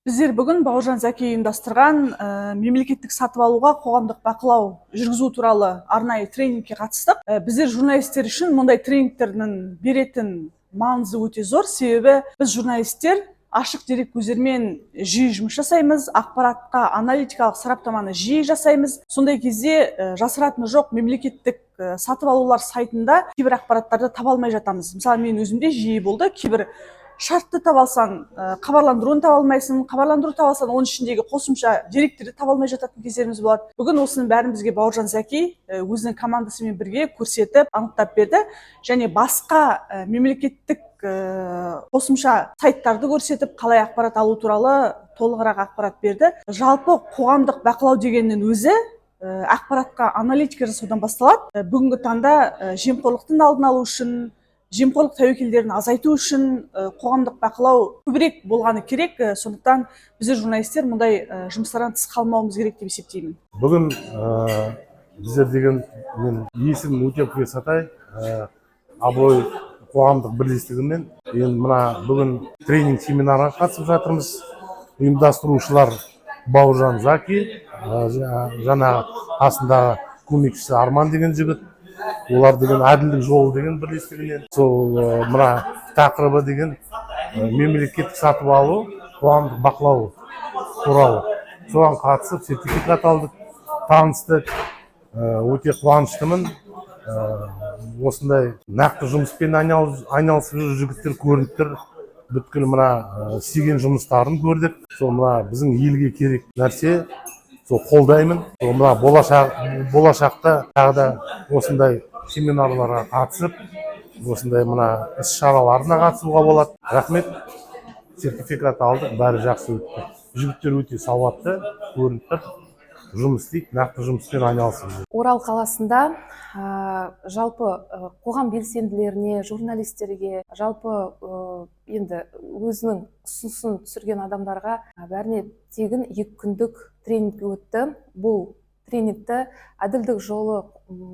Біздер бүгін Бауыржан Зәки ұйымдастырған мемлекеттік сатып алуға қоғамдық бақылау жүргізу туралы арнайы тренингке қатыстық. Біздер журналистер үшін мұндай тренингтердің беретін маңызы өте зор, себебі біз журналистер ашық дерек көздермен жиі жұмыс жасаймыз, ақпаратқа аналитикалық сараптаманы жиі жасаймыз. Сондай кезде жасыратыны жоқ, мемлекеттік сатып алулар сайтында кейбір ақпараттарды таба алмай жатамыз. Мысалы, мен өзімде жиі болды, кейбір шартты таба алсаң, хабарландыруын таба алмайсың, хабарландыру таба алсаң, оның ішіндегі қосымша деректерді таба алмай жататын кездеріміз болады. Бүгін осының бәрін бізге Бауыржан Зәки өзінің командасымен бірге көрсетіп, анықтап берді, және басқа мемлекеттік қосымша сайттарды көрсетіп, қалай ақпарат алу туралы толығырақ ақпарат берді. Жалпы қоғамдық бақылау дегеннің өзі ақпаратқа аналитика жасаудан басталады. Бүгінгі таңда жемқорлықтың алдын алу үшін, жемқорлық тәуекелдерін азайту үшін қоғамдық бақылау көбірек болғаны керек. Сондықтан біздер журналистер мұндай жұмыстардан тыс қалмауымыз керек деп есептеймін. Бүгін біздер деген мен есімім Өтепов Сатай, Абырой қоғамдық бірлестігімен мына бүгін тренинг семинарға қатысып жатырмыз. Ұйымдастырушылар Бауыржан Зәки, жаңағы қасындағы көмекшісі Арман деген жігіт. Олар деген әділдік жолы деген бірлестігінен. Сол мына тақырыбы деген мемлекеттік сатып алу, қоғамдық бақылау туралы. Соған қатысып сертификат алдық, таныстық. Өте қуаныштымын. Осындай нақты жұмыспен айналысып жүрген жігіттер көрініп тұр. Бүткіл мына істеген жұмыстарын көрдік. Сол мына біздің елге керек нәрсе. Сол қолдаймын. Сол мына болашақта тағы да осындай семинарларға қатысып, осындай мына іс-шараларына қатысуға болады. Рахмет. Сертификат алдық, бәрі жақсы өтті. Жігіттер өте сауатты, көрініп тұр. Жұмыс істейді, нақты жұмыспен айналысып жүр. Орал қаласында жалпы қоғам белсенділеріне, журналистерге, жалпы енді өзінің ұсынысын түсірген адамдарға бәріне тегін 2 күндік тренинг өтті. Бұл тренингті әділдік жолы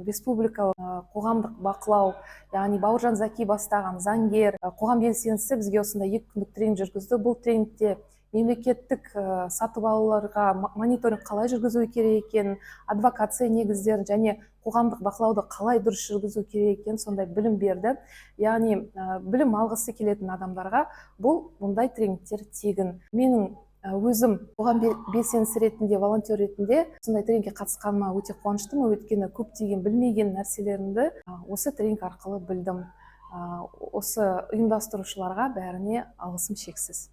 республикалық қоғамдық бақылау, яғни Бауыржан Зәки бастаған заңгер, қоғам белсендісі бізге осындай 2 күндік тренинг жүргізді. Бұл тренингте мемлекеттік сатып алуларға мониторинг қалай жүргізу керек екенін, адвокация негіздерін және қоғамдық бақылауды қалай дұрыс жүргізу керек екенін сондай білім берді. Яғни білім алғысы келетін адамдарға бұндай тренингтер тегін. Менің өзім қоғам белсендісі ретінде, волонтер ретінде сондай тренингке қатысқаныма өте қуаныштымын. Өйткені көптеген білмеген нәрселерімді осы тренинг арқылы білдім. Осы ұйымдастырушыларға бәріне алғысым шексіз.